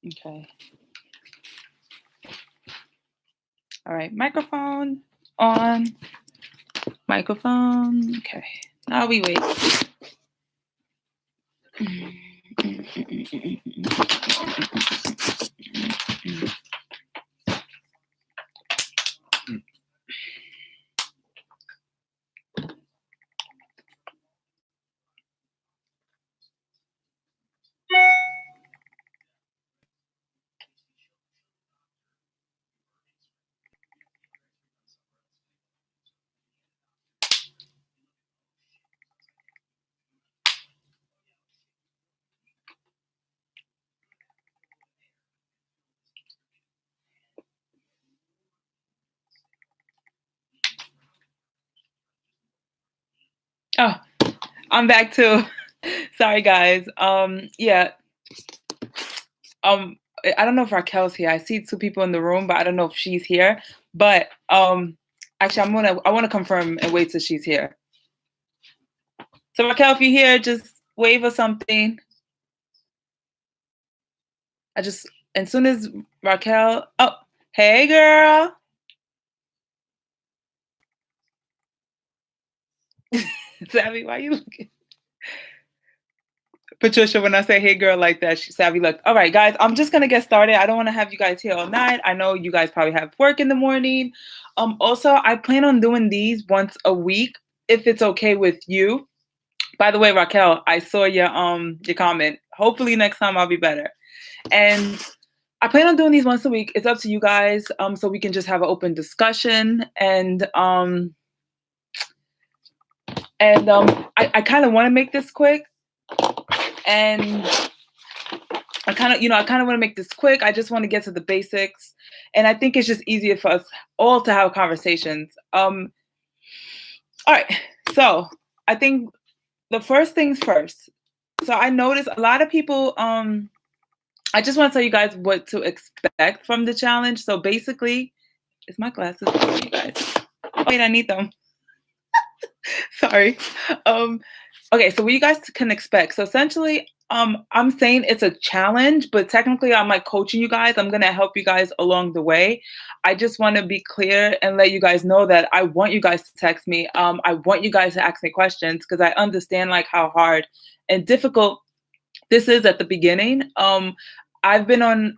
Okay. All right. Microphone on. Microphone. Okay. Now we wait. Oh, I'm back too. Sorry, guys. Yeah. I don't know if Raquel's here. I see two people in the room, but I don't know if she's here. But actually, I want to confirm and wait till she's here. So Raquel, if you're here, just wave or something. As soon as Raquel, oh, hey girl. Savvy, why you looking? Patricia, when I say hey girl like that, Savvy look. All right, guys, I'm just gonna get started. I don't want to have you guys here all night. I know you guys probably have work in the morning. Also, I plan on doing these once a week if it's okay with you. By the way, Raquel, I saw your comment. Hopefully next time I'll be better. And I plan on doing these once a week. It's up to you guys, so we can just have an open discussion. And I kind of want to make this quick. And I kind of want to make this quick. I just want to get to the basics. And I think it's just easier for us all to have conversations. All right. So I think the first things first. So I noticed a lot of people, I just want to tell you guys what to expect from the challenge. So basically, is my glasses on, you guys? Oh, wait, I need them. Sorry. Okay, so what you guys can expect. So essentially, I'm saying it's a challenge, but technically I'm like coaching you guys. I'm gonna help you guys along the way. I just want to be clear and let you guys know that I want you guys to text me. I want you guys to ask me questions because I understand like how hard and difficult this is at the beginning. I've been on,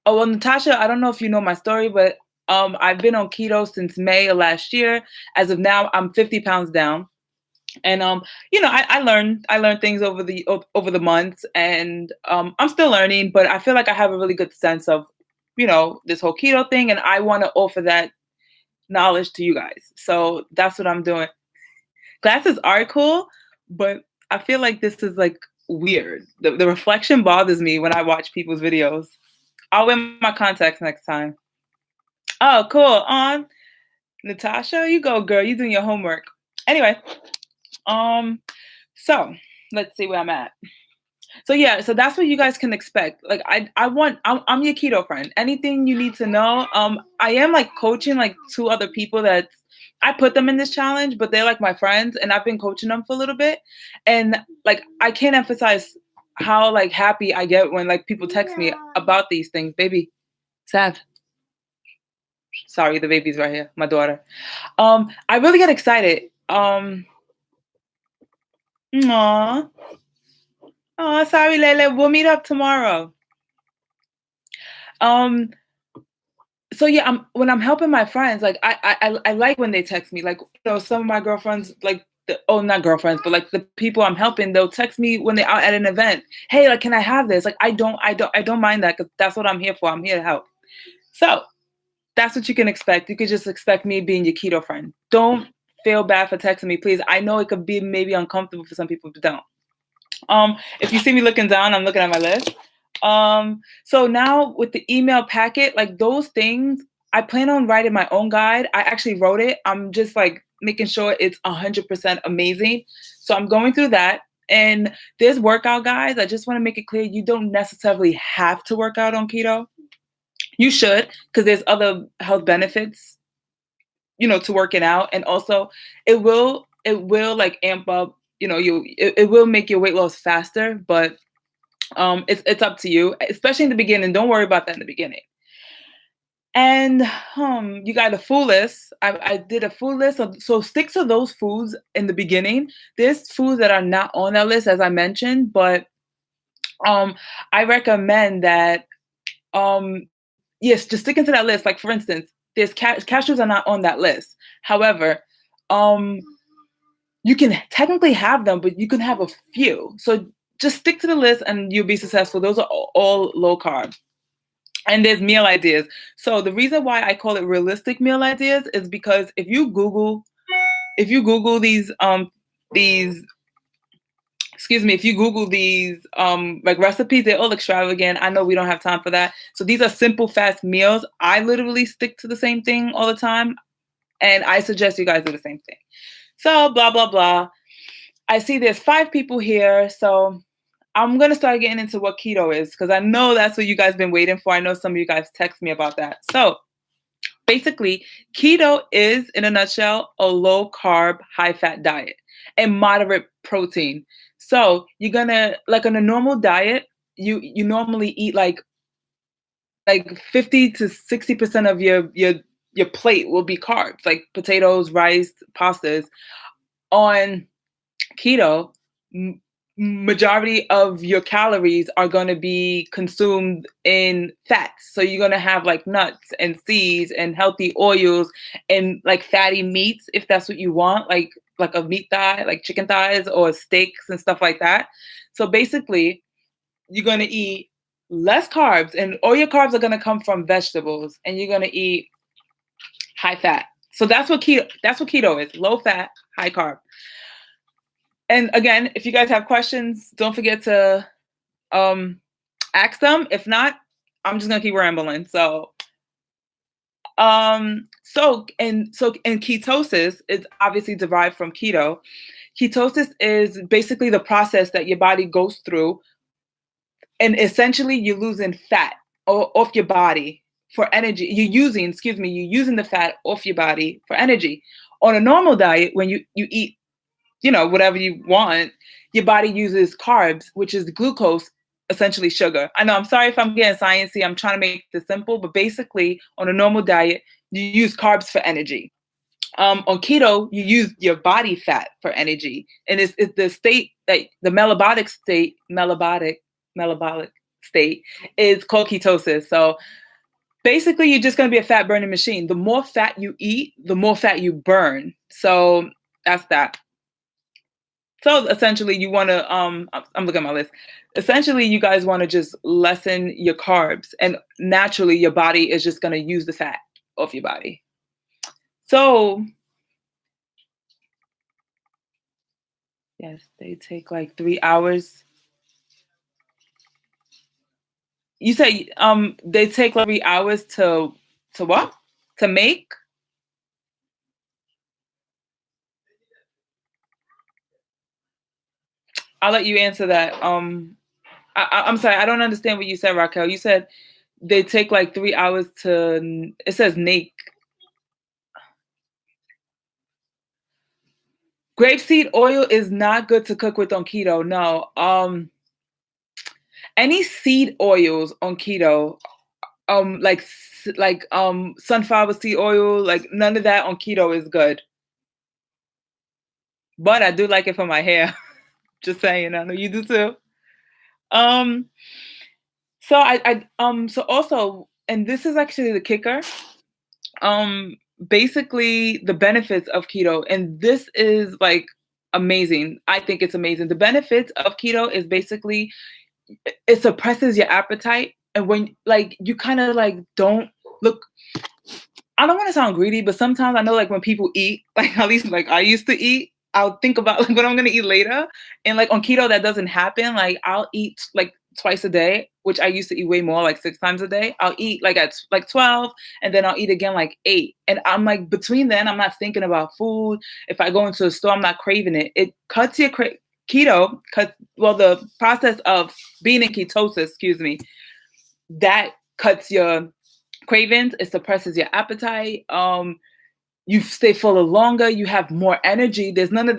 well, Natasha, I don't know if you know my story, but I've been on keto since May of last year. As of now, I'm 50 pounds down. And I learned things over the months, and I'm still learning, but I feel like I have a really good sense of, this whole keto thing, and I want to offer that knowledge to you guys. So that's what I'm doing. Glasses are cool, but I feel like this is like weird. The reflection bothers me when I watch people's videos. I'll wear my contacts next time. Oh, cool. Natasha, you go, girl. You doing your homework. Anyway. So let's see where I'm at. So yeah, so that's what you guys can expect. Like I'm your keto friend. Anything you need to know. I am like coaching like two other people that I put them in this challenge, but they're like my friends and I've been coaching them for a little bit. And like I can't emphasize how like happy I get when like people text me about these things. Baby, Sav. Sorry, the baby's right here, my daughter. I really get excited. Aw. Oh, sorry, Lele. We'll meet up tomorrow. So yeah, when I'm helping my friends, like I like when they text me. Like, some of my girlfriends, like not girlfriends, but like the people I'm helping, they'll text me when they're out at an event. Hey, like, can I have this? Like, I don't mind that because that's what I'm here for. I'm here to help. So that's what you can expect. You could just expect me being your keto friend. Don't feel bad for texting me, please. I know it could be maybe uncomfortable for some people, but don't. If you see me looking down, I'm looking at my list. So now with the email packet, like those things, I plan on writing my own guide. I actually wrote it. I'm just like making sure it's 100% amazing. So I'm going through that. And there's workout guides. I just want to make it clear you don't necessarily have to work out on keto. You should, because there's other health benefits, to working out. And also it will like amp up, it will make your weight loss faster, but It's up to you, especially in the beginning. Don't worry about that in the beginning. And you got a full list. I did a full list. So stick to those foods in the beginning. There's foods that are not on that list, as I mentioned, but I recommend that yes, just sticking to that list. Like for instance, there's cashews are not on that list. However, um, you can technically have them, but you can have a few. So just stick to the list and you'll be successful. Those are all low carb. And there's meal ideas. So the reason why I call it realistic meal ideas is because if you Google these excuse me, if you Google these like recipes, they're all extravagant. I know we don't have time for that. So these are simple, fast meals. I literally stick to the same thing all the time. And I suggest you guys do the same thing. So blah, blah, blah. I see there's 5 people here. So I'm going to start getting into what keto is because I know that's what you guys been waiting for. I know some of you guys text me about that. So basically, keto is, in a nutshell, a low carb, high fat diet and moderate protein. So you're going to, like on a normal diet, you normally eat like 50 to 60% of your plate will be carbs, like potatoes, rice, pastas. On keto, majority of your calories are going to be consumed in fats. So you're going to have like nuts and seeds and healthy oils and like fatty meats if that's what you want, like a meat thigh, like chicken thighs or steaks and stuff like that. So basically, you're going to eat less carbs and all your carbs are going to come from vegetables and you're going to eat high fat. So that's what keto is, low fat, high carb. And again, if you guys have questions, don't forget to ask them. If not, I'm just gonna keep rambling. So ketosis is obviously derived from keto. Ketosis is basically the process that your body goes through, and essentially you're losing fat off your body for energy. You're using the fat off your body for energy. On a normal diet, when you eat whatever you want, your body uses carbs, which is glucose, essentially sugar. I know, I'm sorry if I'm getting sciencey. I'm trying to make this simple, but basically on a normal diet, you use carbs for energy. On keto, you use your body fat for energy. And it's the state that the metabolic state is called ketosis. So basically, you're just going to be a fat burning machine. The more fat you eat, the more fat you burn. So that's that. So essentially you want to, I'm looking at my list. Essentially, you guys want to just lessen your carbs and naturally your body is just going to use the fat off your body. So yes, they take like 3 hours. You say they take like 3 hours to what? To make? I'll let you answer that. I'm sorry, I don't understand what you said, Raquel. You said they take like 3 hours to, it says make. Grapeseed oil is not good to cook with on keto. No. Any seed oils on keto, like sunflower seed oil, like none of that on keto is good. But I do like it for my hair. Just saying, I know you do too. Um, so also, and this is actually the kicker. Basically the benefits of keto, and this is like amazing. I think it's amazing. The benefits of keto is basically it suppresses your appetite, and when like you kind of like don't look. I don't want to sound greedy, but sometimes I know like when people eat, like at least like I used to eat, I'll think about like what I'm gonna eat later. And like on keto, that doesn't happen. Like I'll eat like twice a day, which I used to eat way more, like 6 times a day. I'll eat like at like 12, and then I'll eat again like 8. And I'm like between then, I'm not thinking about food. If I go into a store, I'm not craving it. It cuts your keto, the process of being in ketosis, that cuts your cravings. It suppresses your appetite. you stay fuller longer, you have more energy. There's none of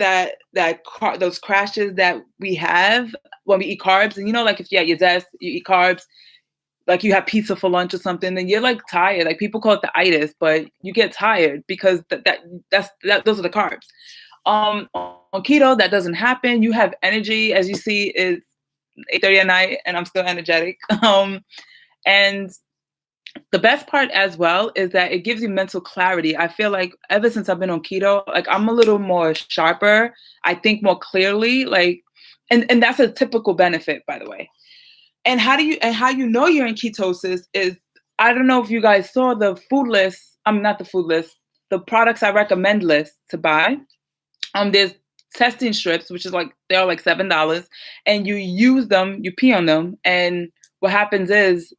those crashes that we have when we eat carbs. And like if you're at your desk, you eat carbs, like you have pizza for lunch or something, then you're like tired. Like people call it the itis, but you get tired because those are the carbs. On keto, that doesn't happen. You have energy, as you see, it's 8:30 at night, and I'm still energetic. And the best part as well is that it gives you mental clarity. I feel like ever since I've been on keto, like I'm a little more sharper. I think more clearly, like, and that's a typical benefit, by the way. And how you know you're in ketosis is, I don't know if you guys saw the food list. Not the food list, the products I recommend list to buy. There's testing strips, which is like, they're like $7, and you use them, you pee on them, and what happens is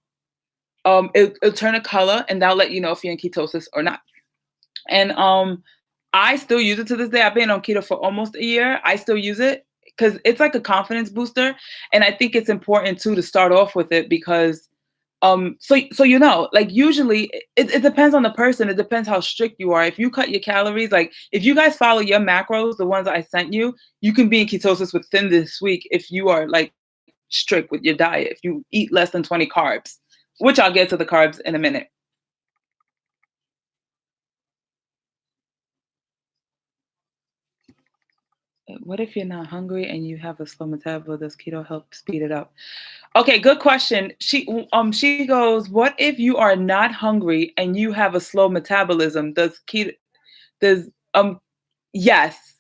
it'll turn a color, and that'll let you know if you're in ketosis or not. And I still use it to this day. I've been on keto for almost a year. I still use it because it's like a confidence booster, and I think it's important too to start off with it because so like usually it depends on the person. It depends how strict you are. If you cut your calories, like if you guys follow your macros, the ones I sent you, you can be in ketosis within this week if you are like strict with your diet. If you eat less than 20 carbs, which I'll get to the carbs in a minute. What if you're not hungry and you have a slow metabolism? Does keto help speed it up? Okay, good question. She goes, what if you are not hungry and you have a slow metabolism? Does yes,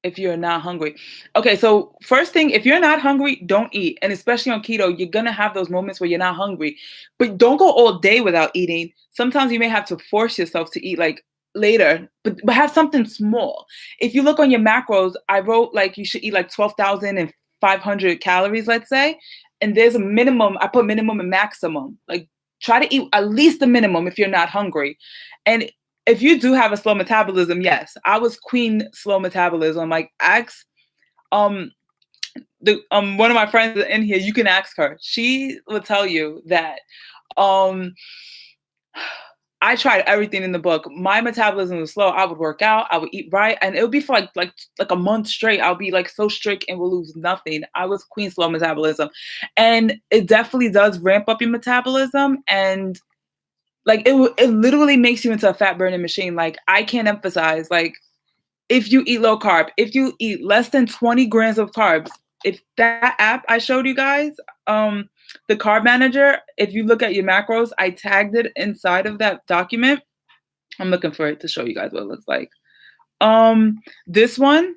if you're not hungry. Okay, so first thing, if you're not hungry, don't eat. And especially on keto, you're gonna have those moments where you're not hungry. But don't go all day without eating. Sometimes you may have to force yourself to eat like later, but have something small. If you look on your macros, I wrote like you should eat like 12,500 calories, let's say. And there's a minimum, I put minimum and maximum. Like try to eat at least the minimum if you're not hungry. And if you do have a slow metabolism, yes, I was queen slow metabolism. Like ask one of my friends in here, you can ask her. She will tell you that I tried everything in the book. My metabolism was slow. I would work out, I would eat right, and it would be for like a month straight. I'll be like so strict and will lose nothing. I was queen slow metabolism. And it definitely does ramp up your metabolism, and like it literally makes you into a fat burning machine. Like I can't emphasize, like if you eat low carb, if you eat less than 20 grams of carbs, if that app I showed you guys, the carb manager, if you look at your macros, I tagged it inside of that document. I'm looking for it to show you guys what it looks like. This one,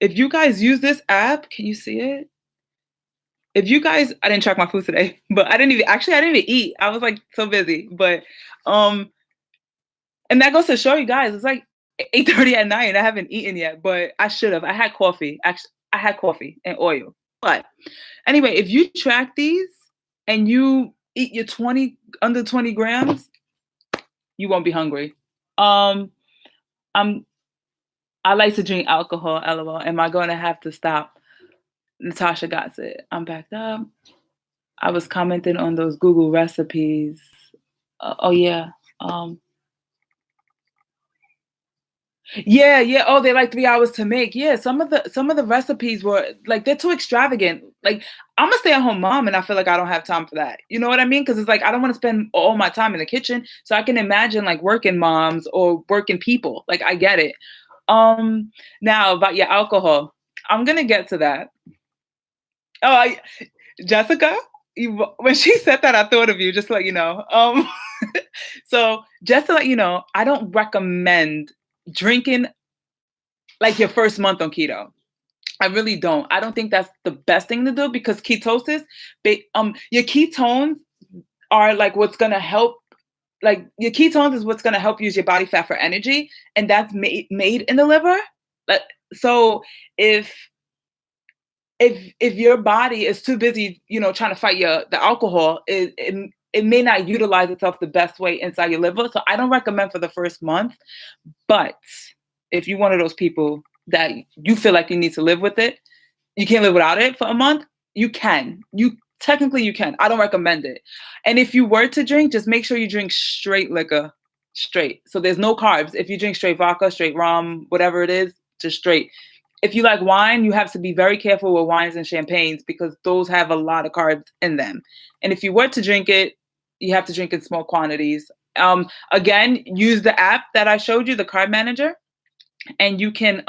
if you guys use this app, can you see it? If you guys, I didn't track my food today, but I didn't even eat. I was like so busy, but, and that goes to show you guys, it's like 8:30 at night and I haven't eaten yet, but I should have. I had coffee. Actually, I had coffee and oil. But anyway, if you track these and you eat your under 20 grams, you won't be hungry. I like to drink alcohol, LOL. Am I going to have to stop? Natasha got it. I'm backed up. I was commenting on those Google recipes. Oh yeah. Yeah. Oh, they're like 3 hours to make. Yeah, some of the recipes were like they're too extravagant. Like I'm a stay-at-home mom, and I feel like I don't have time for that. You know what I mean? Because it's like I don't want to spend all my time in the kitchen. So I can imagine like working moms or working people. Like I get it. Now about your alcohol, I'm gonna get to that. Oh, Jessica, when she said that, I thought of you. Just to let you know. So just to let you know, I don't recommend drinking like your first month on keto. I really don't. I don't think that's the best thing to do because ketosis, your ketones are like what's gonna help. Like your ketones is what's gonna help use your body fat for energy, and that's made in the liver. So if your body is too busy, trying to fight the alcohol, it may not utilize itself the best way inside your liver. So I don't recommend for the first month. But if you're one of those people that you feel like you need to live with it, you can't live without it for a month, you can. Technically you can. I don't recommend it. And if you were to drink, just make sure you drink straight liquor. straight. So there's no carbs. If you drink straight vodka, straight rum, whatever it is, just straight. If you like wine, you have to be very careful with wines and champagnes because those have a lot of carbs in them. And if you were to drink it, you have to drink in small quantities. Again, use the app that I showed you, the Carb Manager, and you can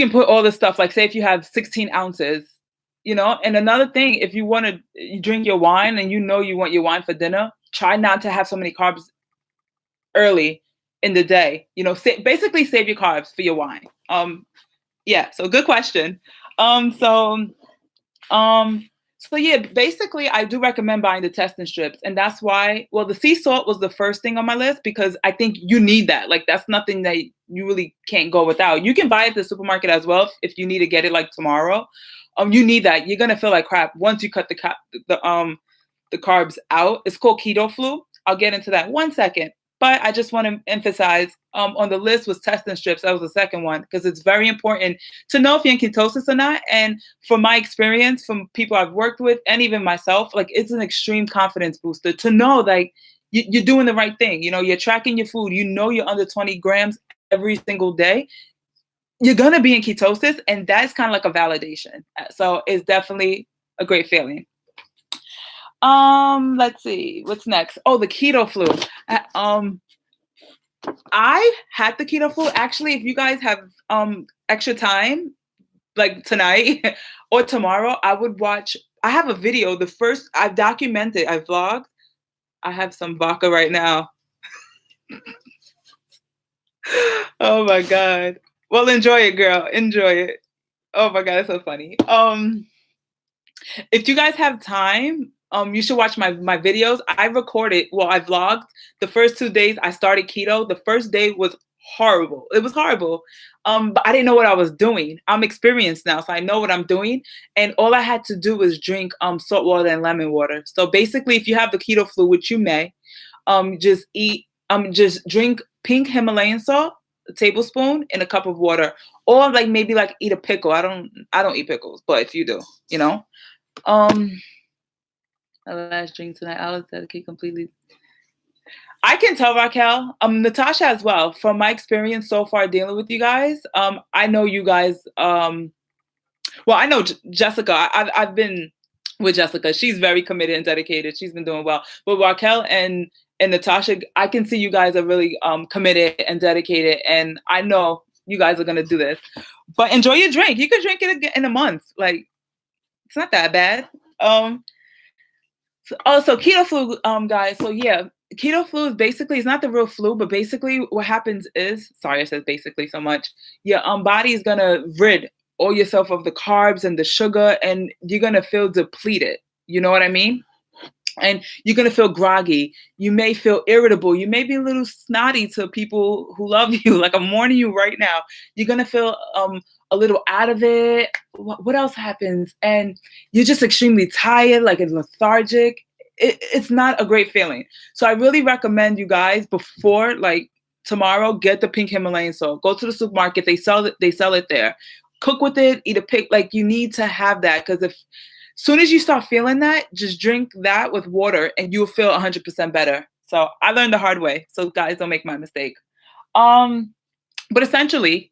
put all this stuff, like say if you have 16 ounces, you know. And another thing, if you want to drink your wine and you know you want your wine for dinner, try not to have so many carbs early in the day. You know, basically save your carbs for your wine. Yeah, so good question. So yeah, basically I do recommend buying the testing strips, and that's why, well, the sea salt was the first thing on my list because I think you need that. Like that's nothing that you really can't go without. You can buy it at the supermarket as well if you need to get it like tomorrow. You need that. You're gonna feel like crap once you cut the carbs out. It's called keto flu. I'll get into that in 1 second. But I just want to emphasize on the list was testing strips. That was the second one because it's very important to know if you're in ketosis or not. And from my experience, from people I've worked with, and even myself, like it's an extreme confidence booster to know like you're doing the right thing. You know, you're tracking your food. You know you're under 20 grams every single day. You're gonna be in ketosis, and that's kind of like a validation. So it's definitely a great feeling. Let's see, what's next? Oh, the keto flu. I had the keto flu. Actually, if you guys have extra time, like tonight or tomorrow, I would watch. I have a video. I've documented, I vlogged. I have some vodka right now. Oh my God. Well, enjoy it, girl. Enjoy it. Oh my God, it's so funny. If you guys have time, you should watch my videos. I vlogged the first 2 days I started keto. The first day was horrible. It was horrible. But I didn't know what I was doing. I'm experienced now, so I know what I'm doing. And all I had to do was drink salt water and lemon water. So basically, if you have the keto flu, which you may, just drink pink Himalayan salt, a tablespoon, in a cup of water, or like maybe like eat a pickle. I don't eat pickles, but if you do, you know. My last drink tonight, I was dedicated completely. I can tell, Raquel, Natasha as well, from my experience so far dealing with you guys. I know you guys, well, I know Jessica. I've been with Jessica. She's very committed and dedicated. She's been doing well. But Raquel and Natasha, I can see you guys are really committed and dedicated. And I know you guys are going to do this. But enjoy your drink. You can drink it in a month. Like, it's not that bad. So keto flu, guys. So yeah, keto flu is basically, it's not the real flu, but basically what happens is, sorry I said basically so much, your body is gonna rid all yourself of the carbs and the sugar, and you're gonna feel depleted. You know what I mean? And you're gonna feel groggy. You may feel irritable. You may be a little snotty to people who love you. Like I'm warning you right now. You're gonna feel a little out of it. What else happens? And you're just extremely tired, like it's lethargic. It's not a great feeling. So I really recommend you guys before like tomorrow, get the pink Himalayan salt. Go to the supermarket. They sell it there. Cook with it. Eat a pig. Like you need to have that because if soon as you start feeling that, just drink that with water and you'll feel 100% better. So I learned the hard way. So guys, don't make my mistake. But essentially,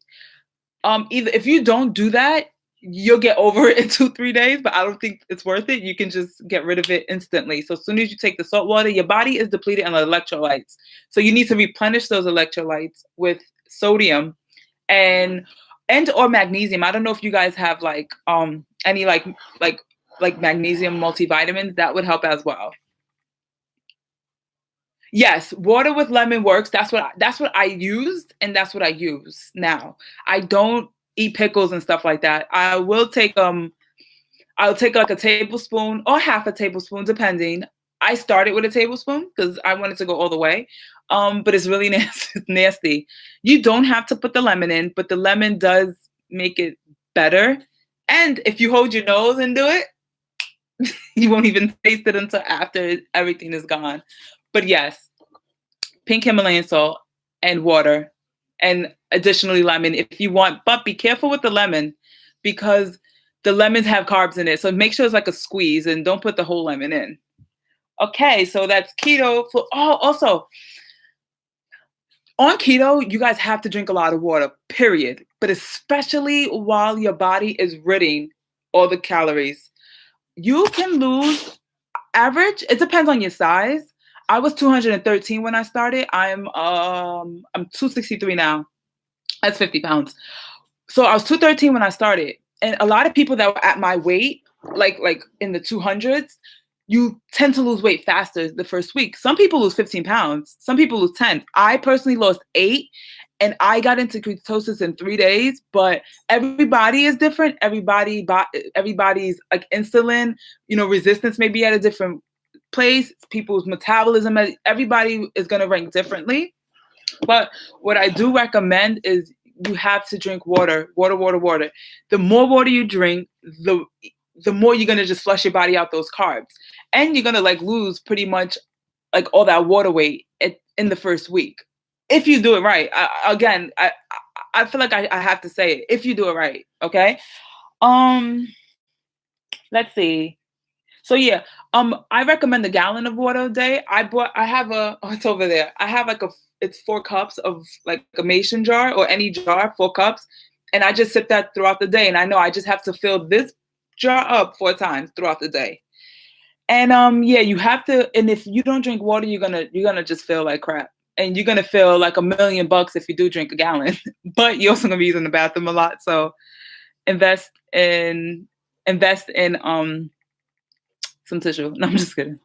either if you don't do that, you'll get over it in 2-3 days, but I don't think it's worth it. You can just get rid of it instantly. So as soon as you take the salt water, your body is depleted on electrolytes. So you need to replenish those electrolytes with sodium and or magnesium. I don't know if you guys have like any like magnesium multivitamins. That would help as well. Yes, water with lemon works. That's what I used, and that's what I use now. I don't eat pickles and stuff like that. I will take I'll take like a tablespoon or half a tablespoon, depending. I started with a tablespoon because I wanted to go all the way. But it's really nasty. You don't have to put the lemon in, but the lemon does make it better. And if you hold your nose and do it, you won't even taste it until after everything is gone. But yes, pink Himalayan salt and water, and additionally lemon if you want. But be careful with the lemon because the lemons have carbs in it. So make sure it's like a squeeze and don't put the whole lemon in. Okay, so that's keto. Also, on keto, you guys have to drink a lot of water, period. But especially while your body is ridding all the calories. You can lose average, it depends on your size. I was 213 when I started. I'm 263 now. That's 50 pounds. So I was 213 when I started. And a lot of people that were at my weight, like in the 200s, you tend to lose weight faster the first week. Some people lose 15 pounds. Some people lose 10. I personally lost 8 and I got into ketosis in 3 days, but everybody is different. Everybody's like insulin, resistance may be at a different place. People's metabolism, everybody is going to rank differently. But what I do recommend is you have to drink water. The more water you drink, the more you're going to just flush your body out those carbs. And you're going to lose pretty much all that water weight in the first week. If you do it right. I feel like I have to say it. If you do it right. Okay. Let's see. So yeah, I recommend a gallon of water a day. It's over there. I have it's 4 cups of a mason jar or any jar, 4 cups. And I just sip that throughout the day. And I know I just have to fill this jar up 4 times throughout the day. And yeah, you have to, and if you don't drink water, you're gonna just feel like crap. And you're gonna feel like $1 million if you do drink a gallon. But you're also gonna be using the bathroom a lot. So invest in some tissue. No, I'm just kidding.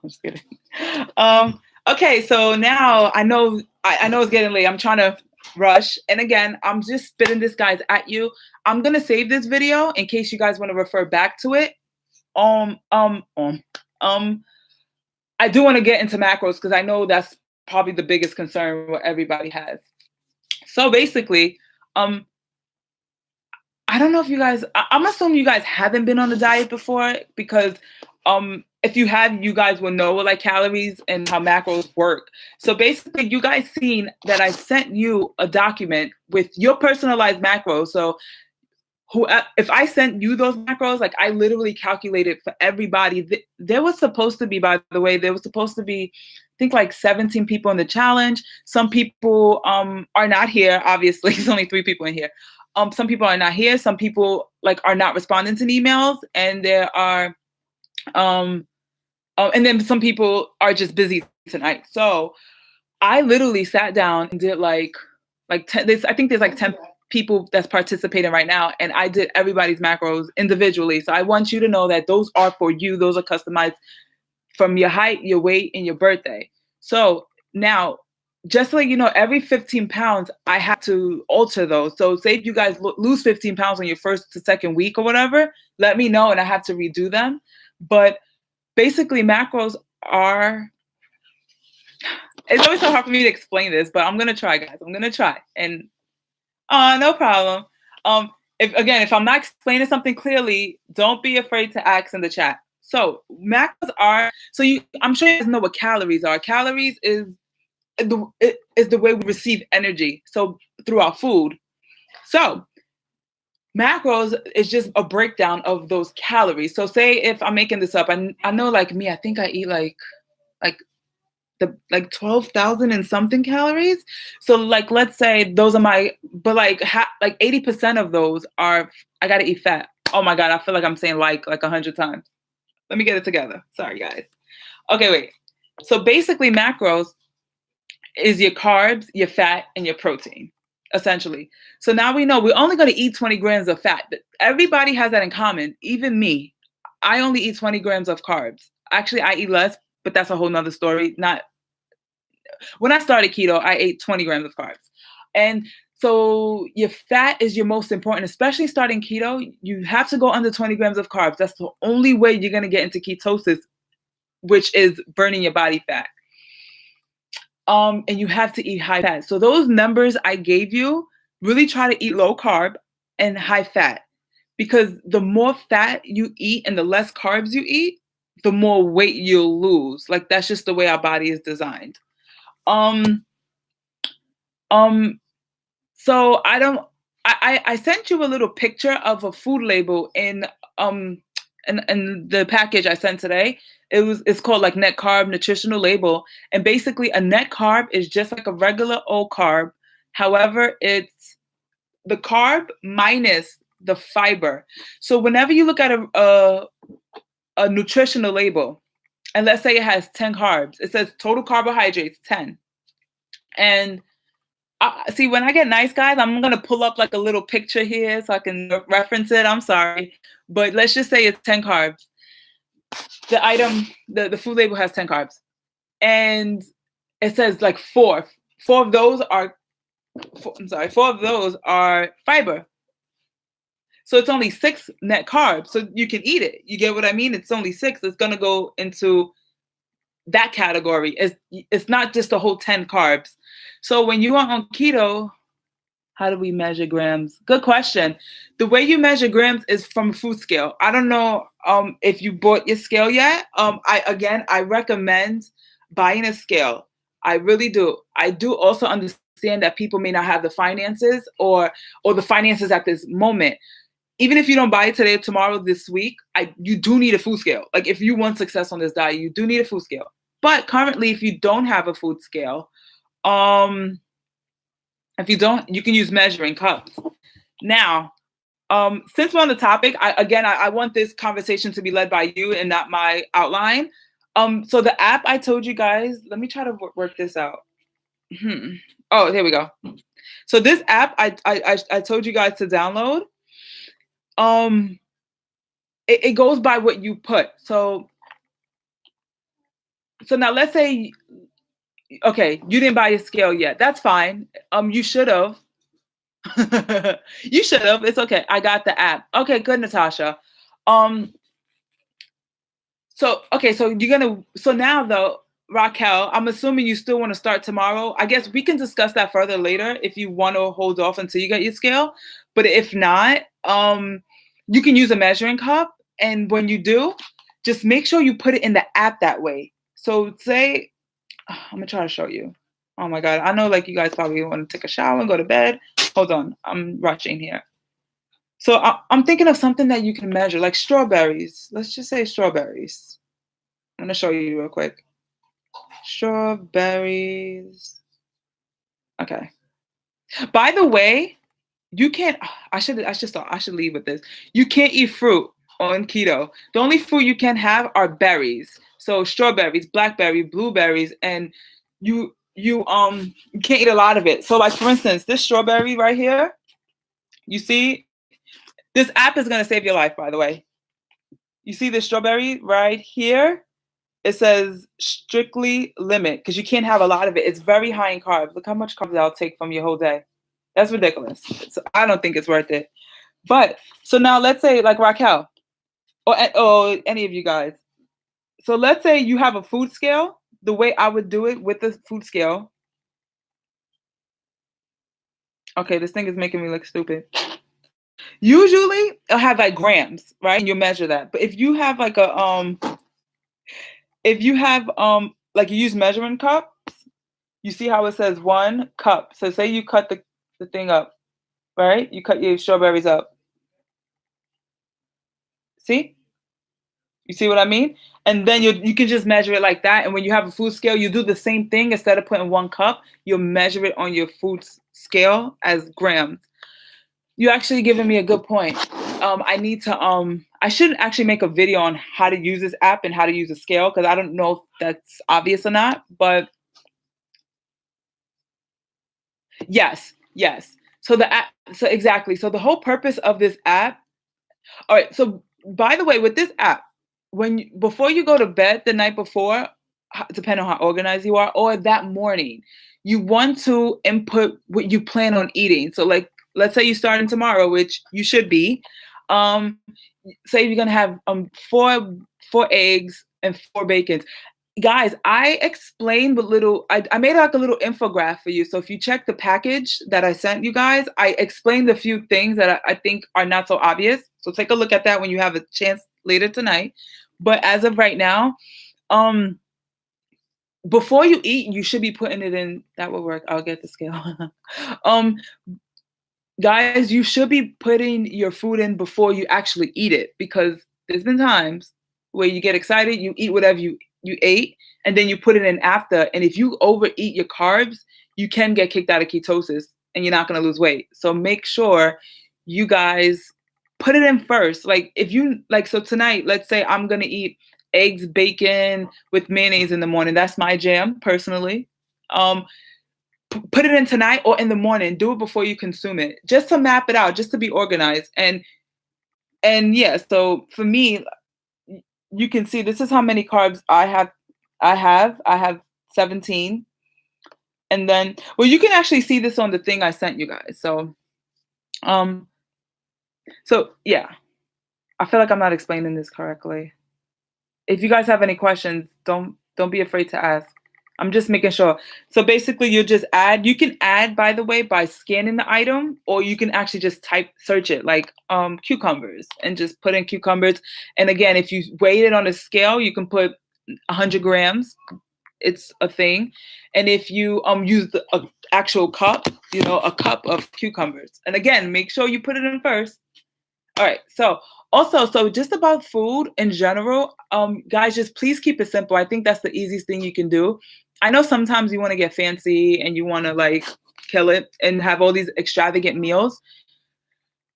Okay, so now I know it's getting late. I'm trying to rush. And again, I'm just spitting this guys at you. I'm gonna save this video in case you guys want to refer back to it. I do want to get into macros because I know that's probably the biggest concern what everybody has. So basically, I don't know if you guys, I'm assuming you guys haven't been on a diet before because if you have, you guys will know calories and how macros work. So basically, you guys seen that I sent you a document with your personalized macros. So if I sent you those macros, I literally calculated for everybody. There was supposed to be, by the way, I think 17 people in the challenge. Some people are not here. Obviously, there's only 3 people in here. Some people are not here. Some people are not responding to emails, and there are and then some people are just busy tonight. So I literally sat down and did 10, I think there's 10 people that's participating right now, and I did everybody's macros individually. So I want you to know that those are for you. Those are customized from your height, your weight, and your birthday. So now, just so you know, every 15 pounds, I have to alter those. So say if you guys lose 15 pounds on your first to second week or whatever, let me know and I have to redo them. But basically, macros are, it's always so hard for me to explain this, but I'm going to try, guys. I'm going to try. And no problem. If I'm not explaining something clearly, don't be afraid to ask in the chat. So macros are, I'm sure you guys know what calories are. Calories is the way we receive energy. So through our food. So macros is just a breakdown of those calories. So say if I'm making this up, I know me, I think I eat like 12,000 and something calories. So let's say those are but 80% of those are, I gotta eat fat. Oh my God, I feel like I'm saying like 100 times. Let me get it together. Sorry, guys. Okay, wait. So basically macros is your carbs, your fat, and your protein, essentially. So now we know we're only going to eat 20 grams of fat. Everybody has that in common. Even me, I only eat 20 grams of carbs. Actually, I eat less, but that's a whole nother story. When I started keto, I ate 20 grams of carbs. And so your fat is your most important, especially starting keto. You have to go under 20 grams of carbs. That's the only way you're going to get into ketosis, which is burning your body fat. And you have to eat high fat. So those numbers I gave you, really try to eat low carb and high fat, because the more fat you eat and the less carbs you eat, the more weight you'll lose. That's just the way our body is designed. So I sent you a little picture of a food label in and the package I sent today, it's called like net carb nutritional label. And basically a net carb is just like a regular old carb. However, it's the carb minus the fiber. So whenever you look at a nutritional label, and let's say it has 10 carbs, it says total carbohydrates 10. And see, when I get nice, guys, I'm going to pull up like a little picture here so I can reference it. I'm sorry. But let's just say it's 10 carbs. The item, the food label has 10 carbs. And it says like four of those are fiber. So it's only 6 net carbs. So you can eat it. You get what I mean? It's only 6. It's going to go into that category. It's not just the whole 10 carbs. So when you are on keto, how do we measure grams? Good question. The way you measure grams is from a food scale. I don't know if you bought your scale yet. I recommend buying a scale. I really do. I do also understand that people may not have the finances or the finances at this moment. Even if you don't buy it today or tomorrow, this week, you do need a food scale. Like if you want success on this diet, you do need a food scale. But currently, if you don't have a food scale, if you don't, you can use measuring cups. Now, since we're on the topic, I want this conversation to be led by you and not my outline. So the app I told you guys, let me try to work this out. Oh, here we go. So this app I told you guys to download. It goes by what you put. So now let's say, okay, you didn't buy a scale yet. That's fine. You should have. You should have. It's okay. I got the app. Okay, good, Natasha. So now though, Raquel, I'm assuming you still want to start tomorrow. I guess we can discuss that further later if you want to hold off until you get your scale. But if not, you can use a measuring cup. And when you do, just make sure you put it in the app that way. So say, I'm going to try to show you. Oh my God. I know like you guys probably want to take a shower and go to bed. Hold on. I'm rushing here. So I'm thinking of something that you can measure, like strawberries. Let's just say strawberries. I'm going to show you real quick. Strawberries. Okay. By the way, you can't, I should leave with this. You can't eat fruit on keto. The only fruit you can have are berries. So strawberries, blackberry, blueberries, and you can't eat a lot of it. So like for instance, this strawberry right here, you see, this app is going to save your life, by the way. You see this strawberry right here? It says strictly limit because you can't have a lot of it. It's very high in carbs. Look how much carbs I'll take from your whole day. That's ridiculous. I don't think it's worth it. But so now let's say like Raquel or any of you guys. So let's say you have a food scale. The way I would do it with the food scale. Okay, this thing is making me look stupid. Usually I'll have like grams, right? And you measure that. But if you have like like you use measuring cups, you see how it says 1 cup. So say you cut the thing up, right? You cut your strawberries up. See? You see what I mean? And then you can just measure it like that. And when you have a food scale, you do the same thing. Instead of putting 1 cup, you'll measure it on your food scale as grams. You're actually giving me a good point. I should actually make a video on how to use this app and how to use a scale because I don't know if that's obvious or not, but yes. So exactly. So the whole purpose of this app, all right. So by the way, with this app, before you go to bed the night before, depending on how organized you are, or that morning, you want to input what you plan on eating. So like, let's say you're starting tomorrow, which you should be. Say you're gonna have 4 eggs and 4 bacons. Guys, I explained I made like a little infographic for you. So if you check the package that I sent you guys, I explained a few things that I think are not so obvious. So take a look at that when you have a chance later tonight. But as of right now, before you eat, you should be putting it in. That will work. I'll get the scale. Guys, you should be putting your food in before you actually eat it because there's been times where you get excited, you eat whatever you ate, and then you put it in after. And if you overeat your carbs, you can get kicked out of ketosis and you're not going to lose weight. So make sure you guys put it in first. Like if you like, so tonight, let's say I'm going to eat eggs, bacon with mayonnaise in the morning. That's my jam personally. Put it in tonight or in the morning. Do it before you consume it, just to map it out, just to be organized. And yeah, so for me, you can see this is how many carbs I have 17. And then, well, you can actually see this on the thing I sent you guys. So, yeah, I feel like I'm not explaining this correctly. If you guys have any questions, don't be afraid to ask. I'm just making sure. So basically you just add, you can add, by the way, by scanning the item, or you can actually just search it like cucumbers and just put in cucumbers. And again, if you weigh it on a scale, you can put 100 grams. It's a thing. And if you use the actual cup, a cup of cucumbers. And again, make sure you put it in first. All right. So just about food in general, guys, just please keep it simple. I think that's the easiest thing you can do. I know sometimes you want to get fancy and you want to like kill it and have all these extravagant meals.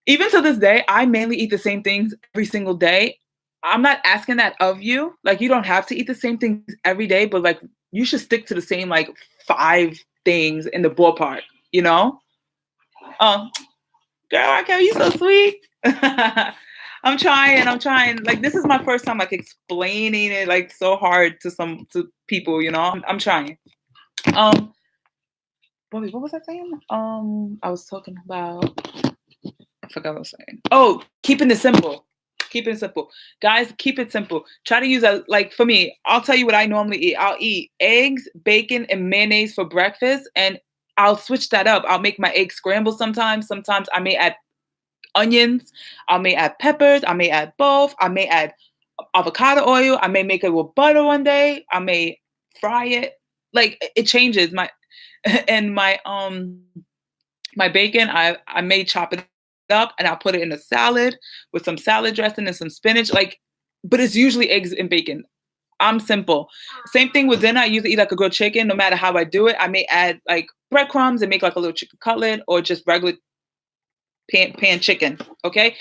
Even to this day, I mainly eat the same things every single day. I'm not asking that of you. Like, you don't have to eat the same things every day, but like you should stick to the same like 5 things in the ballpark, Girl, Raquel, you so sweet. I'm trying. Like, this is my first time like explaining it like so hard to people, I'm trying. What was I saying? I was talking about, I forgot what I was saying. Oh, keeping it simple. Keep it simple. Guys, keep it simple. Try to use like for me, I'll tell you what I normally eat. I'll eat eggs, bacon, and mayonnaise for breakfast, and I'll switch that up. I'll make my eggs scrambled sometimes. Sometimes I may add onions. I may add peppers. I may add both. I may add avocado oil. I may make it with butter one day. I may fry it. Like, it changes. My bacon, I may chop it up and I'll put it in a salad with some salad dressing and some spinach. Like, but it's usually eggs and bacon. I'm simple. Same thing with dinner. I usually eat like a grilled chicken. No matter how I do it, I may add like breadcrumbs and make like a little chicken cutlet or just regular pan chicken. Okay.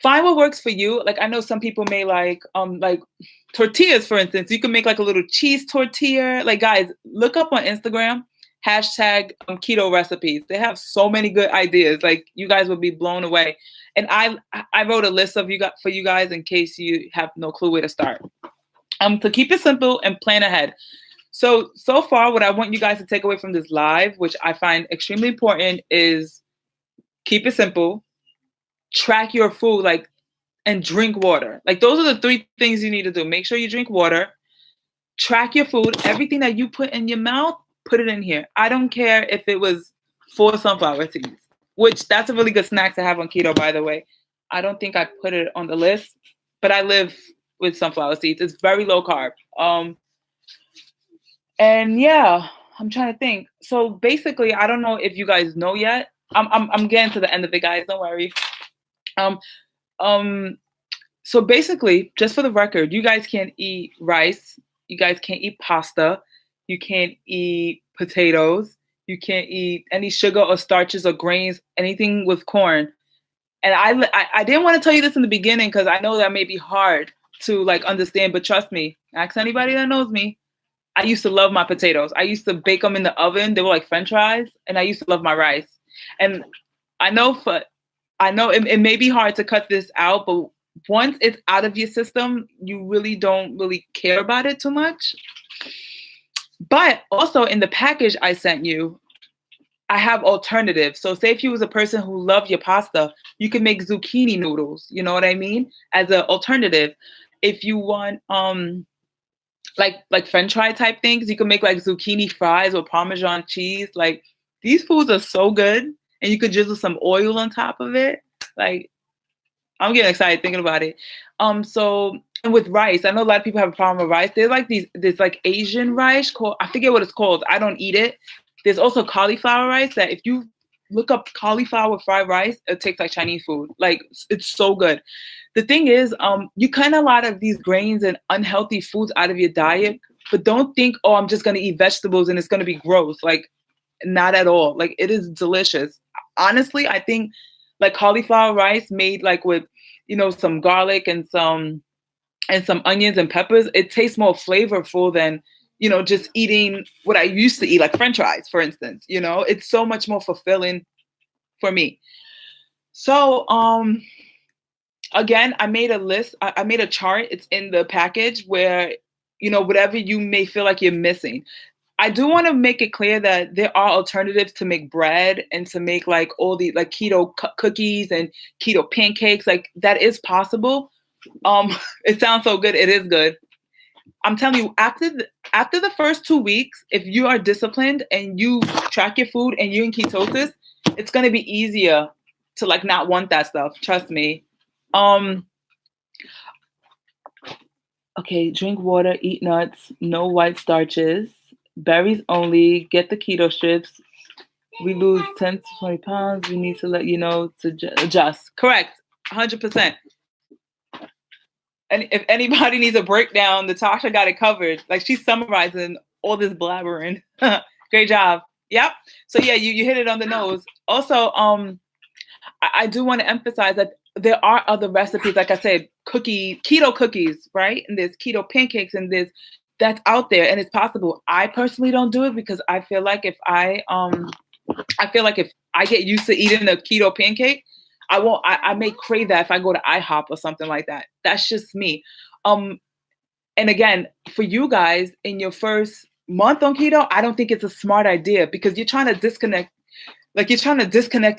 Find what works for you. Like, I know some people may like tortillas, for instance. You can make like a little cheese tortilla. Like, guys, look up on Instagram, hashtag keto recipes. They have so many good ideas. Like, you guys will be blown away. And I wrote a list for you guys in case you have no clue where to start. To keep it simple and plan ahead. So far, what I want you guys to take away from this live, which I find extremely important, is keep it simple, track your food, like, and drink water. Like, those are the 3 things you need to do. Make sure you drink water, track your food, everything that you put in your mouth, put it in here. I don't care if it was 4 sunflower seeds, which that's a really good snack to have on keto, by the way. I don't think I put it on the list, but I live with sunflower seeds. It's very low carb. And yeah, I'm trying to think. So basically, I don't know if you guys know yet. I'm getting to the end of it, guys. Don't worry. So basically, just for the record, you guys can't eat rice. You guys can't eat pasta. You can't eat potatoes. You can't eat any sugar or starches or grains, anything with corn. And I didn't want to tell you this in the beginning because I know that may be hard to like understand, but trust me, ask anybody that knows me. I used to love my potatoes. I used to bake them in the oven. They were like French fries, and I used to love my rice. And I know it may be hard to cut this out, but once it's out of your system, you really don't really care about it too much. But also in the package I sent you, I have alternatives. So say if you was a person who loved your pasta, you can make zucchini noodles, you know what I mean? As an alternative. If you want like French fry type things, you can make like zucchini fries or Parmesan cheese. Like, these foods are so good, and you could drizzle some oil on top of it. Like, I'm getting excited thinking about it. So, and with rice, I know a lot of people have a problem with rice. There's like this like Asian rice called, I forget what it's called. I don't eat it. There's also cauliflower rice that if you look up cauliflower with fried rice. It tastes like Chinese food. Like, it's so good. The thing is, you cut a lot of these grains and unhealthy foods out of your diet, but don't think, oh, I'm just gonna eat vegetables and it's gonna be gross. Like, not at all. Like, it is delicious. Honestly, I think like cauliflower rice made like with, some garlic and some onions and peppers, it tastes more flavorful than, just eating what I used to eat, like French fries, for instance. It's so much more fulfilling for me. So, again, I made a list. I made a chart. It's in the package where, whatever you may feel like you're missing. I do want to make it clear that there are alternatives to make bread and to make like all the like keto cookies and keto pancakes. Like, that is possible. It sounds so good. It is good. I'm telling you, after the first 2 weeks, if you are disciplined and you track your food and you're in ketosis, it's gonna be easier to like not want that stuff. Trust me. Okay, drink water, eat nuts, no white starches, berries only, get the keto strips. We lose 10 to 20 pounds. We need to let you know to adjust. Correct. 100%. And if anybody needs a breakdown, Natasha got it covered. Like, she's summarizing all this blabbering. Great job. Yep. So yeah, you hit it on the nose. Also, I do want to emphasize that there are other recipes, like I said, keto cookies, right? And there's keto pancakes, and that's out there, and it's possible. I personally don't do it because I feel like if I get used to eating a keto pancake, I may crave that if I go to IHOP or something like that. That's just me. And again, for you guys in your first month on keto, I don't think it's a smart idea because you're trying to disconnect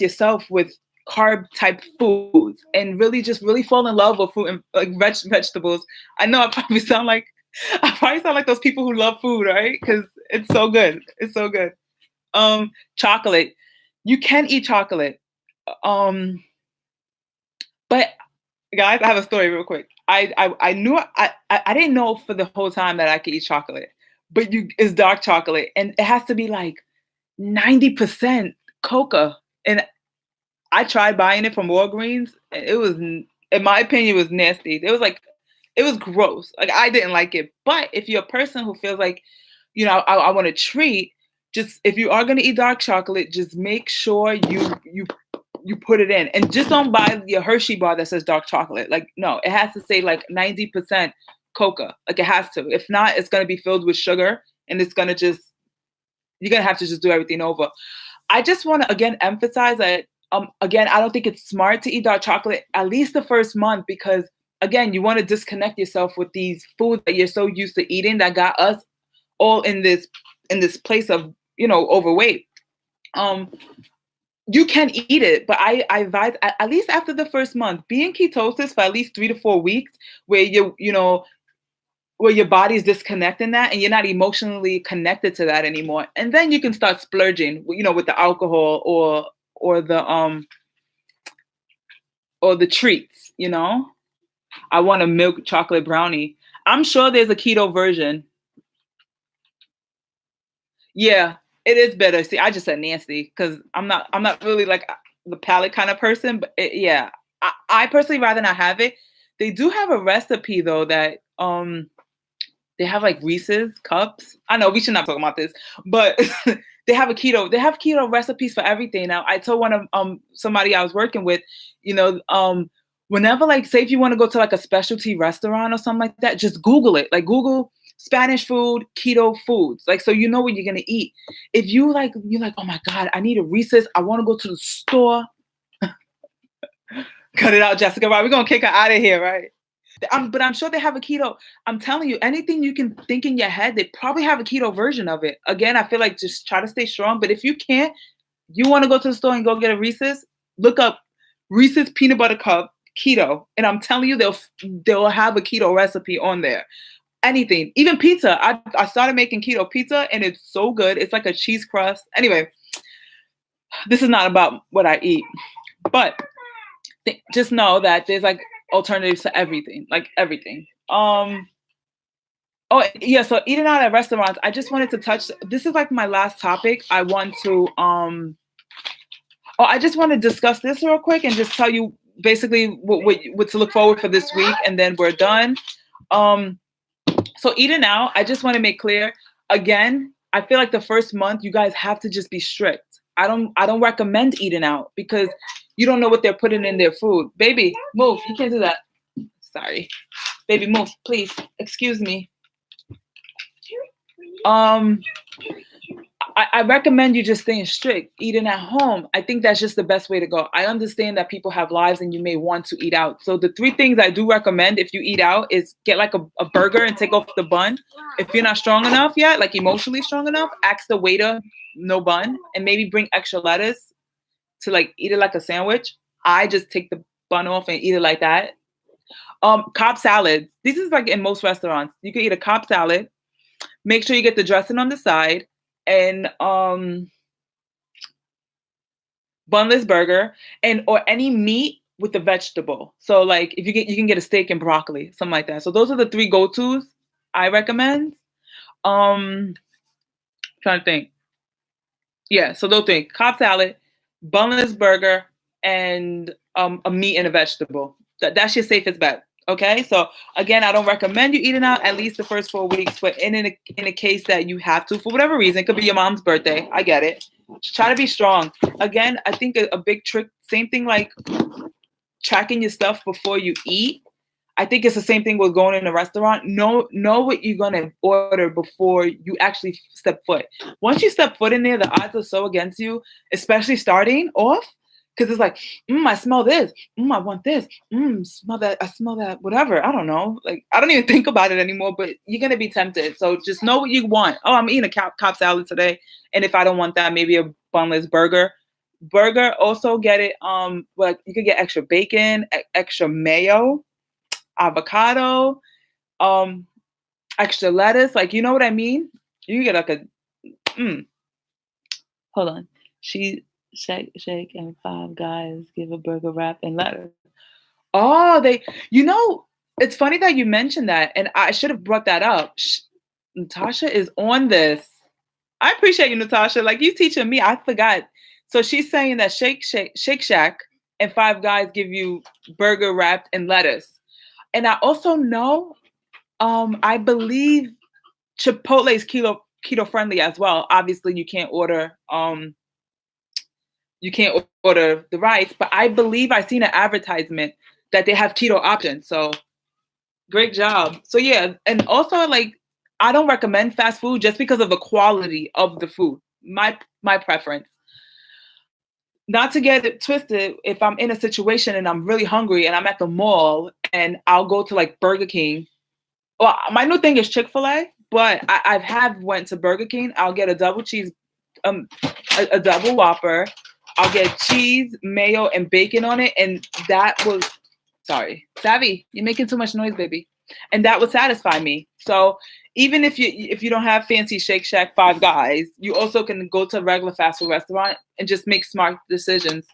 yourself with carb type foods and really fall in love with food and like vegetables. I know I probably sound like those people who love food, right? Because it's so good. It's so good. Chocolate. You can eat chocolate. But guys, I have a story real quick. I knew I didn't know for the whole time that I could eat chocolate, but it's dark chocolate and it has to be like 90% cocoa. And I tried buying it from Walgreens. And it was, in my opinion, it was nasty. It was gross. Like, I didn't like it. But if you're a person who feels like, I want to treat, just if you are going to eat dark chocolate, just make sure you put it in, and just don't buy your Hershey bar that says dark chocolate. Like, no, it has to say like 90% cocoa. Like, it has to. If not, it's going to be filled with sugar and you're going to have to just do everything over. I just want to again emphasize that, again, I don't think it's smart to eat dark chocolate at least the first month, because again, you want to disconnect yourself with these foods that you're so used to eating that got us all in this place of, overweight. You can eat it, but I advise at least after the first month, be in ketosis for at least 3 to 4 weeks, where where your body's disconnecting that and you're not emotionally connected to that anymore. And then you can start splurging, with the alcohol or the treats, I want a milk chocolate brownie. I'm sure there's a keto version. Yeah, it is better. See, I just said nasty because I'm not really like the palate kind of person, but yeah, I personally rather not have it. They do have a recipe though that they have like Reese's cups. I know we should not talk about this, but they have keto recipes for everything. Now, I told one of somebody I was working with, whenever, like, say if you want to go to like a specialty restaurant or something like that, just Google it. Like, Google Spanish food, keto foods. Like, so you know what you're gonna eat. If you're like, oh my God, I need a Reese's. I want to go to the store. Cut it out, Jessica. Right? We're gonna kick her out of here, right? But I'm sure they have a keto. I'm telling you, anything you can think in your head, they probably have a keto version of it. Again, I feel like just try to stay strong. But if you can't, you want to go to the store and go get a Reese's, look up Reese's peanut butter cup keto, and I'm telling you, they'll have a keto recipe on there. Anything, even pizza. I started making keto pizza, and it's so good. It's like a cheese crust. Anyway, this is not about what I eat, but just know that there's like alternatives to everything, like everything. Oh yeah, so eating out at restaurants, I just wanted to touch, this is like my last topic I want to Oh, I just want to discuss this real quick and just tell you basically what to look forward for this week, and then we're done. So eating out, I just want to make clear again. I feel like the first month you guys have to just be strict. I don't recommend eating out because you don't know what they're putting in their food. Baby, move. You can't do that. Sorry. Baby, move, please. Excuse me. I recommend you just staying strict, eating at home. I think that's just the best way to go. I understand that people have lives and you may want to eat out. So the 3 things I do recommend if you eat out is get like a burger and take off the bun. If you're not strong enough yet, like emotionally strong enough, ask the waiter, no bun, and maybe bring extra lettuce to like eat it like a sandwich. I just take the bun off and eat it like that. Cobb salads. This is like in most restaurants. You can eat a Cobb salad. Make sure you get the dressing on the side, and bunless burger, and or any meat with a vegetable. So like if you can get a steak and broccoli, something like that. So those are the 3 go-tos I recommend. Trying to think. Yeah, so those 3: Cobb salad, bunless burger, and a meat and a vegetable. That's your safest bet. Okay, so again, I don't recommend you eating out at least the first 4 weeks, but in a case that you have to, for whatever reason, it could be your mom's birthday. I get it. Just try to be strong. Again, I think a big trick, same thing like tracking your stuff before you eat. I think it's the same thing with going in a restaurant. Know what you're gonna order before you actually step foot. Once you step foot in there, the odds are so against you, especially starting off. Because it's like, I smell this. I want this. Smell that. I smell that. Whatever. I don't know. Like, I don't even think about it anymore, but you're going to be tempted. So just know what you want. Oh, I'm eating a Cobb salad today. And if I don't want that, maybe a bunless burger. Also get it. Like you could get extra bacon, extra mayo, avocado, extra lettuce. Like, you know what I mean? You get like a, hold on. Shake, and 5 guys give a burger wrap and lettuce. Oh, it's funny that you mentioned that, and I should have brought that up. Natasha is on this. I appreciate you, Natasha. Like, you teaching me. I forgot. So she's saying that Shake Shack and 5 guys give you burger wrapped and lettuce. And I also know, I believe Chipotle is keto friendly as well. Obviously, you can't order the rice, but I believe I've seen an advertisement that they have keto options. So great job. So yeah, and also like I don't recommend fast food just because of the quality of the food. My preference. Not to get it twisted, if I'm in a situation and I'm really hungry and I'm at the mall and I'll go to like Burger King. Well, my new thing is Chick-fil-A, but I went to Burger King. I'll get a double cheese, a double Whopper. I'll get cheese, mayo, and bacon on it. And that was, sorry, Savvy, you're making too much noise, baby. And that would satisfy me. So even if you don't have fancy Shake Shack 5 guys, you also can go to a regular fast food restaurant and just make smart decisions.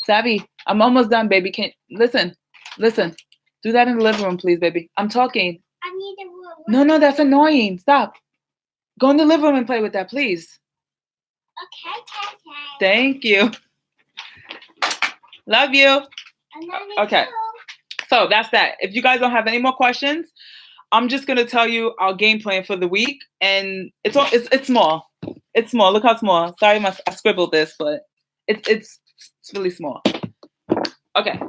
Savvy, I'm almost done, baby. Listen. Do that in the living room, please, baby. I'm talking. I need the room. No, that's annoying. Stop. Go in the living room and play with that, please. Okay. Thank you. Love you. Okay. So that's that. If you guys don't have any more questions, I'm just gonna tell you our game plan for the week, and it's small. It's small. Look how small. Sorry, I scribbled this, but it's really small. Okay.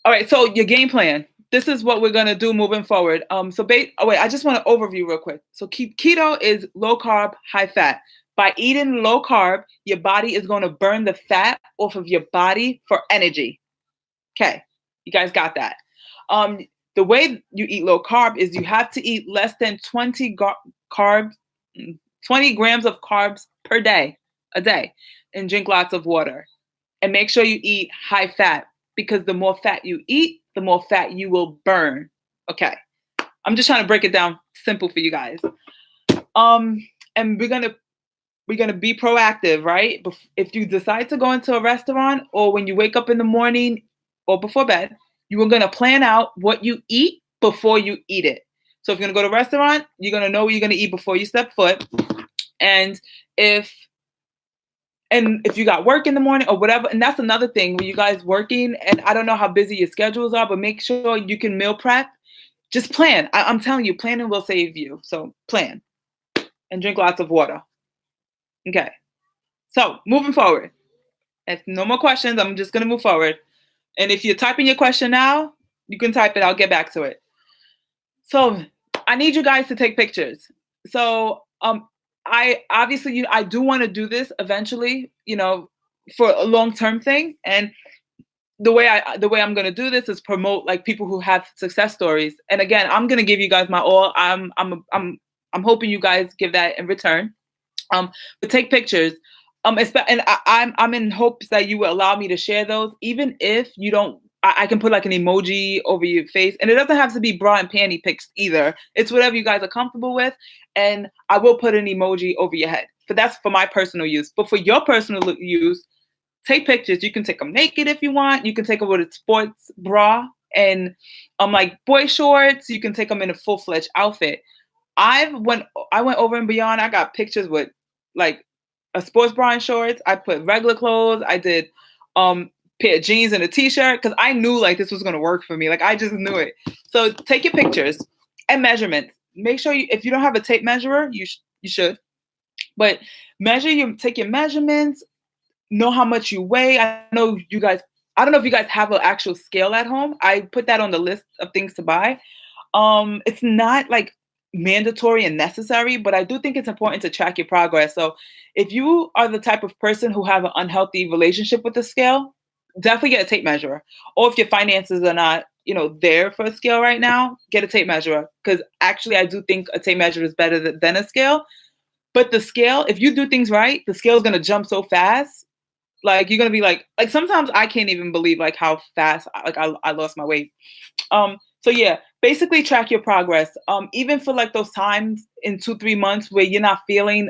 All right. So your game plan. This is what we're gonna do moving forward. I just want to overview real quick. So keto is low carb, high fat. By eating low carb, your body is going to burn the fat off of your body for energy. Okay, you guys got that. The way you eat low carb is you have to eat less than 20 grams of carbs a day, and drink lots of water. And make sure you eat high fat, because the more fat you eat, the more fat you will burn. Okay, I'm just trying to break it down simple for you guys. And we're gonna be proactive, right? If you decide to go into a restaurant, or when you wake up in the morning or before bed, you are gonna plan out what you eat before you eat it. So if you're gonna go to a restaurant, you're gonna know what you're gonna eat before you step foot. And if And if you got work in the morning or whatever, and that's another thing when you guys working, and I don't know how busy your schedules are, but make sure you can meal prep. Just plan. I'm telling you, planning will save you. So plan and drink lots of water. Okay. So moving forward. If no more questions, I'm just gonna move forward. And if you're typing your question now, you can type it. I'll get back to it. So I need you guys to take pictures. So I obviously I do want to do this eventually, for a long-term thing. And the way I'm gonna do this is promote like people who have success stories. And again, I'm gonna give you guys my all. I'm hoping you guys give that in return. But take pictures. And I'm in hopes that you will allow me to share those, even if you don't. I can put like an emoji over your face, and it doesn't have to be bra and panty pics either. It's whatever you guys are comfortable with, and I will put an emoji over your head. But that's for my personal use. But for your personal use, take pictures. You can take them naked if you want. You can take them with a sports bra and like boy shorts. You can take them in a full-fledged outfit. I went over and beyond. I got pictures with like a sports bra and shorts. I put regular clothes. I did pair of jeans and a t-shirt because I knew like this was gonna work for me. Like I just knew it. So take your pictures and measurements. Make sure if you don't have a tape measurer, you should. But take your measurements. Know how much you weigh. I don't know if you guys have an actual scale at home. I put that on the list of things to buy. It's not like mandatory and necessary, but I do think it's important to track your progress. So if you are the type of person who have an unhealthy relationship with the scale, definitely get a tape measure. Or if your finances are not, there for a scale right now, get a tape measure. Because actually, I do think a tape measure is better than a scale. But the scale, if you do things right, the scale is going to jump so fast. Like you're going to be like sometimes I can't even believe like how fast I lost my weight. So yeah, basically track your progress. Even for like those times in 2-3 months where you're not feeling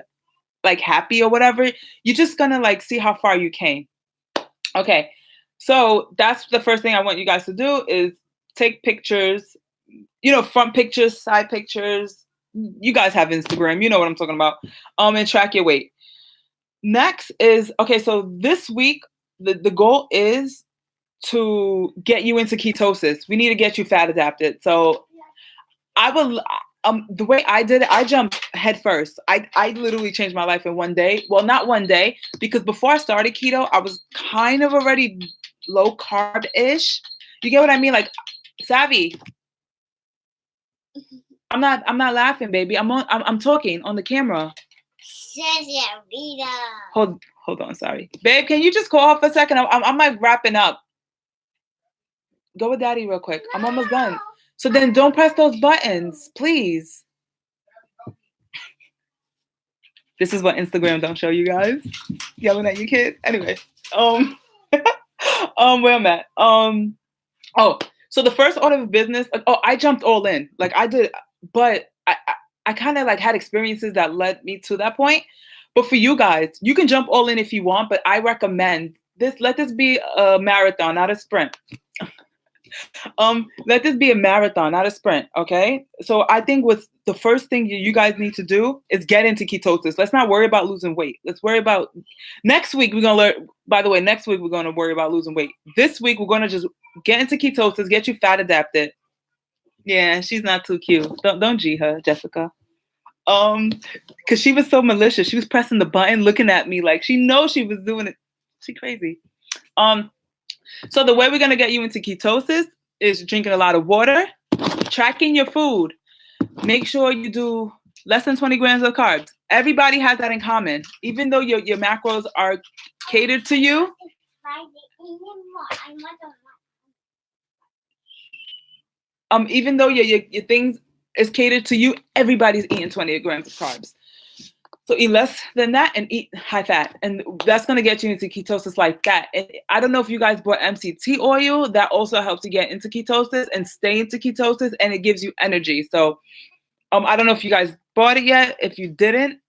like happy or whatever, you're just gonna like see how far you came. Okay, so that's the first thing I want you guys to do is take pictures, front pictures, side pictures. You guys have Instagram, you know what I'm talking about. And track your weight. Next is, okay, so this week, the goal is to get you into ketosis. We need to get you fat adapted. So I will, the way I did it, I jumped head first. I literally changed my life in one day. Well, not one day, because before I started keto, I was kind of already low carb-ish. You get what I mean? Like, Savvy. I'm not laughing, baby. I'm talking on the camera. Hold on, sorry. Babe, can you just call her for a second? I'm like wrapping up. Go with daddy real quick. I'm almost done. So then don't press those buttons, please. This is what Instagram don't show you guys. Yelling at your kid. Anyway, where I'm at. So the first order of business, I jumped all in. Like I did, but I kind of like had experiences that led me to that point. But for you guys, you can jump all in if you want, but I recommend let this be a marathon, not a sprint. Let this be a marathon, not a sprint. Okay. So I think the first thing you guys need to do is get into ketosis. Let's not worry about losing weight. Let's worry about next week. We're going to learn, by the way, next week, we're going to worry about losing weight. This week, we're going to just get into ketosis, get you fat adapted. Yeah. She's not too cute. Don't G her, Jessica. Cause she was so malicious. She was pressing the button, looking at me like she knows she was doing it. She crazy. So the way we're going to get you into ketosis is drinking a lot of water, tracking your food. Make sure you do less than 20 grams of carbs. Everybody has that in common. Even though your macros are catered to you. Even though your things is catered to you, everybody's eating 20 grams of carbs. So eat less than that and eat high fat. And that's going to get you into ketosis like that. And I don't know if you guys bought MCT oil. That also helps you get into ketosis and stay into ketosis, and it gives you energy. So I don't know if you guys bought it yet. If you didn't,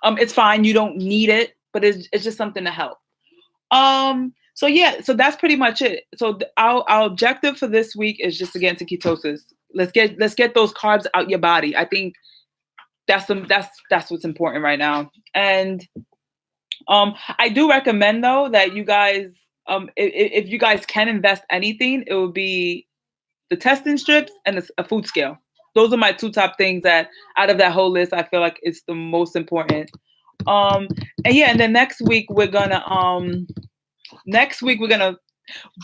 it's fine. You don't need it, but it's just something to help. So yeah, so that's pretty much it. So our objective for this week is just to get into ketosis. Let's get those carbs out your body. I think that's what's important right now. And I do recommend though that you guys, if you guys can invest anything, it would be the testing strips and a food scale. Those are my two top things that out of that whole list, I feel like it's the most important. And yeah, and then next week we're gonna,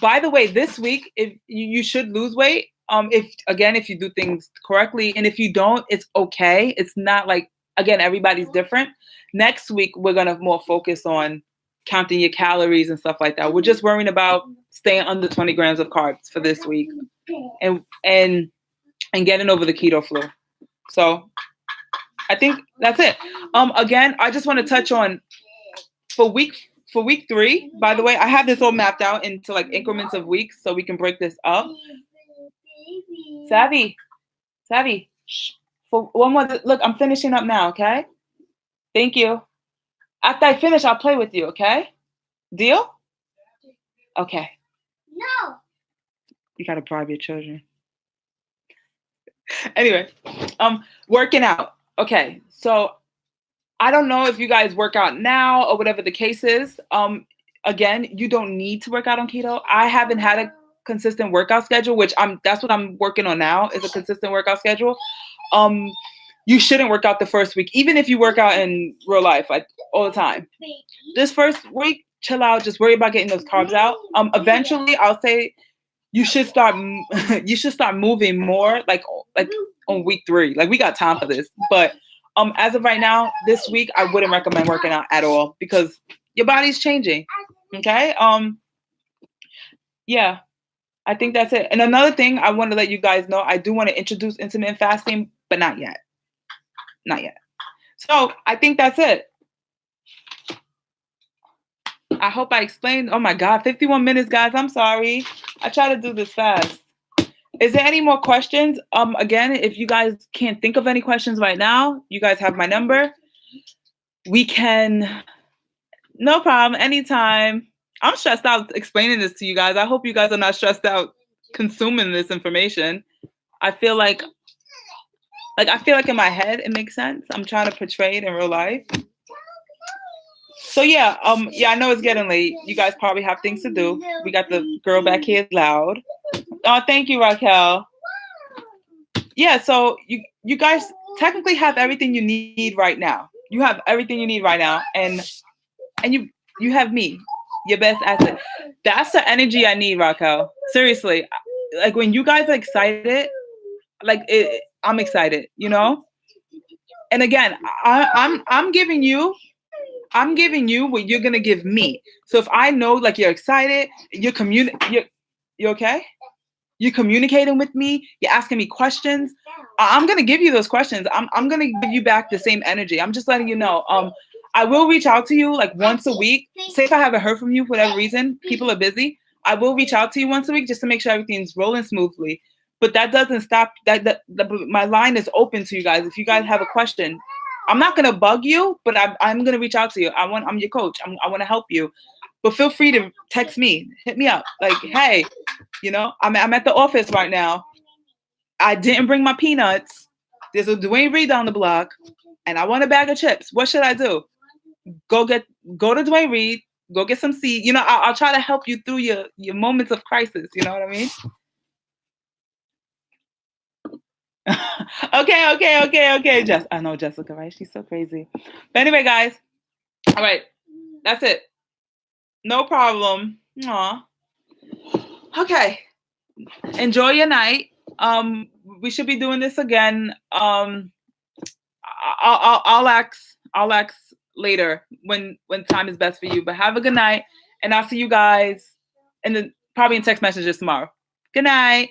by the way, this week, if you should lose weight, if you do things correctly, and if you don't, it's okay. It's not like, again, everybody's different. Next week, we're gonna more focus on counting your calories and stuff like that. We're just worrying about staying under 20 grams of carbs for this week, and getting over the keto flu. So I think that's it. Again, I just want to touch on for week 3, by the way, I have this all mapped out into like increments of weeks so we can break this up. Savvy. Shh. For one more, look, I'm finishing up now, okay? Thank you. After I finish, I'll play with you, okay? Deal? Okay. No. You gotta bribe your children. Anyway, working out. Okay, so I don't know if you guys work out now or whatever the case is. Again, you don't need to work out on keto. I haven't had a consistent workout schedule, which that's what I'm working on now, is a consistent workout schedule. You shouldn't work out the first week, even if you work out in real life, like all the time. This first week, chill out, just worry about getting those carbs out. Eventually, I'll say you should start moving more, like on week 3. Like, we got time for this, but as of right now, this week, I wouldn't recommend working out at all because your body's changing. Okay. Yeah, I think that's it. And another thing I want to let you guys know, I do want to introduce intermittent fasting, but not yet. Not yet. So I think that's it. I hope I explained. Oh my God, 51 minutes, guys. I'm sorry. I try to do this fast. Is there any more questions? Again, if you guys can't think of any questions right now, you guys have my number. We can, no problem, anytime. I'm stressed out explaining this to you guys. I hope you guys are not stressed out consuming this information. I feel like in my head it makes sense. I'm trying to portray it in real life. So yeah, I know it's getting late. You guys probably have things to do. We got the girl back here loud. Oh, thank you, Raquel. Yeah, so you guys technically have everything you need right now. You have everything you need right now, and you have me, your best asset. That's the energy I need, Raquel. Seriously, like when you guys are excited, like I'm excited, you know. And again, I'm giving you what you're gonna give me. So if I know like you're excited, you okay? You're communicating with me. You're asking me questions. I'm gonna give you those questions. I'm gonna give you back the same energy. I'm just letting you know. I will reach out to you like once a week. Say if I haven't heard from you for whatever reason, people are busy. I will reach out to you once a week just to make sure everything's rolling smoothly. But that doesn't stop. My line is open to you guys. If you guys have a question, I'm not gonna bug you, but I'm gonna reach out to you. I'm your coach. I want to help you. But feel free to text me, hit me up. Like, hey, you know, I'm at the office right now. I didn't bring my peanuts. There's a Dwayne Reed down the block, and I want a bag of chips. What should I do? Go to Dwayne Reed. Go get some seed. You know, I'll try to help you through your moments of crisis. You know what I mean? Okay. I know Jessica, right? She's so crazy. But anyway, guys. All right. That's it. No problem. Aw. Okay. Enjoy your night. We should be doing this again. I'll ask later when time is best for you. But have a good night, and I'll see you guys probably in text messages tomorrow. Good night.